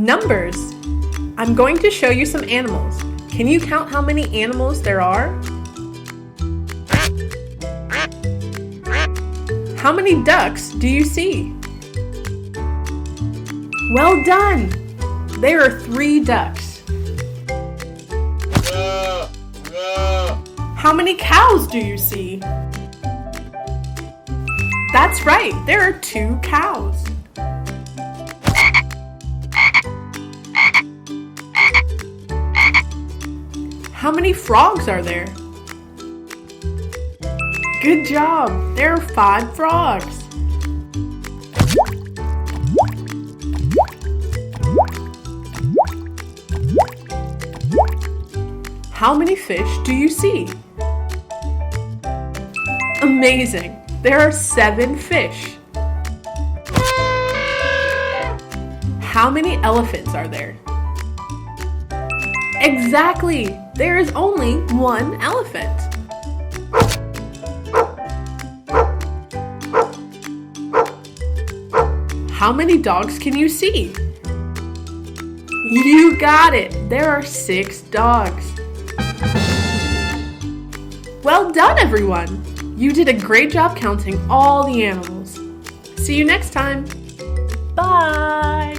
Numbers. I'm going to show you some animals. Can you count how many animals there are? How many ducks do you see? Well done! There are 3 ducks. How many cows do you see? That's right, there are 2 cows. How many frogs are there? Good job! There are 5 frogs. How many fish do you see? Amazing! There are 7 fish. How many elephants are there? Exactly! There is only 1 elephant. How many dogs can you see? You got it! There are 6 dogs. Well done, everyone! You did a great job counting all the animals. See you next time. Bye!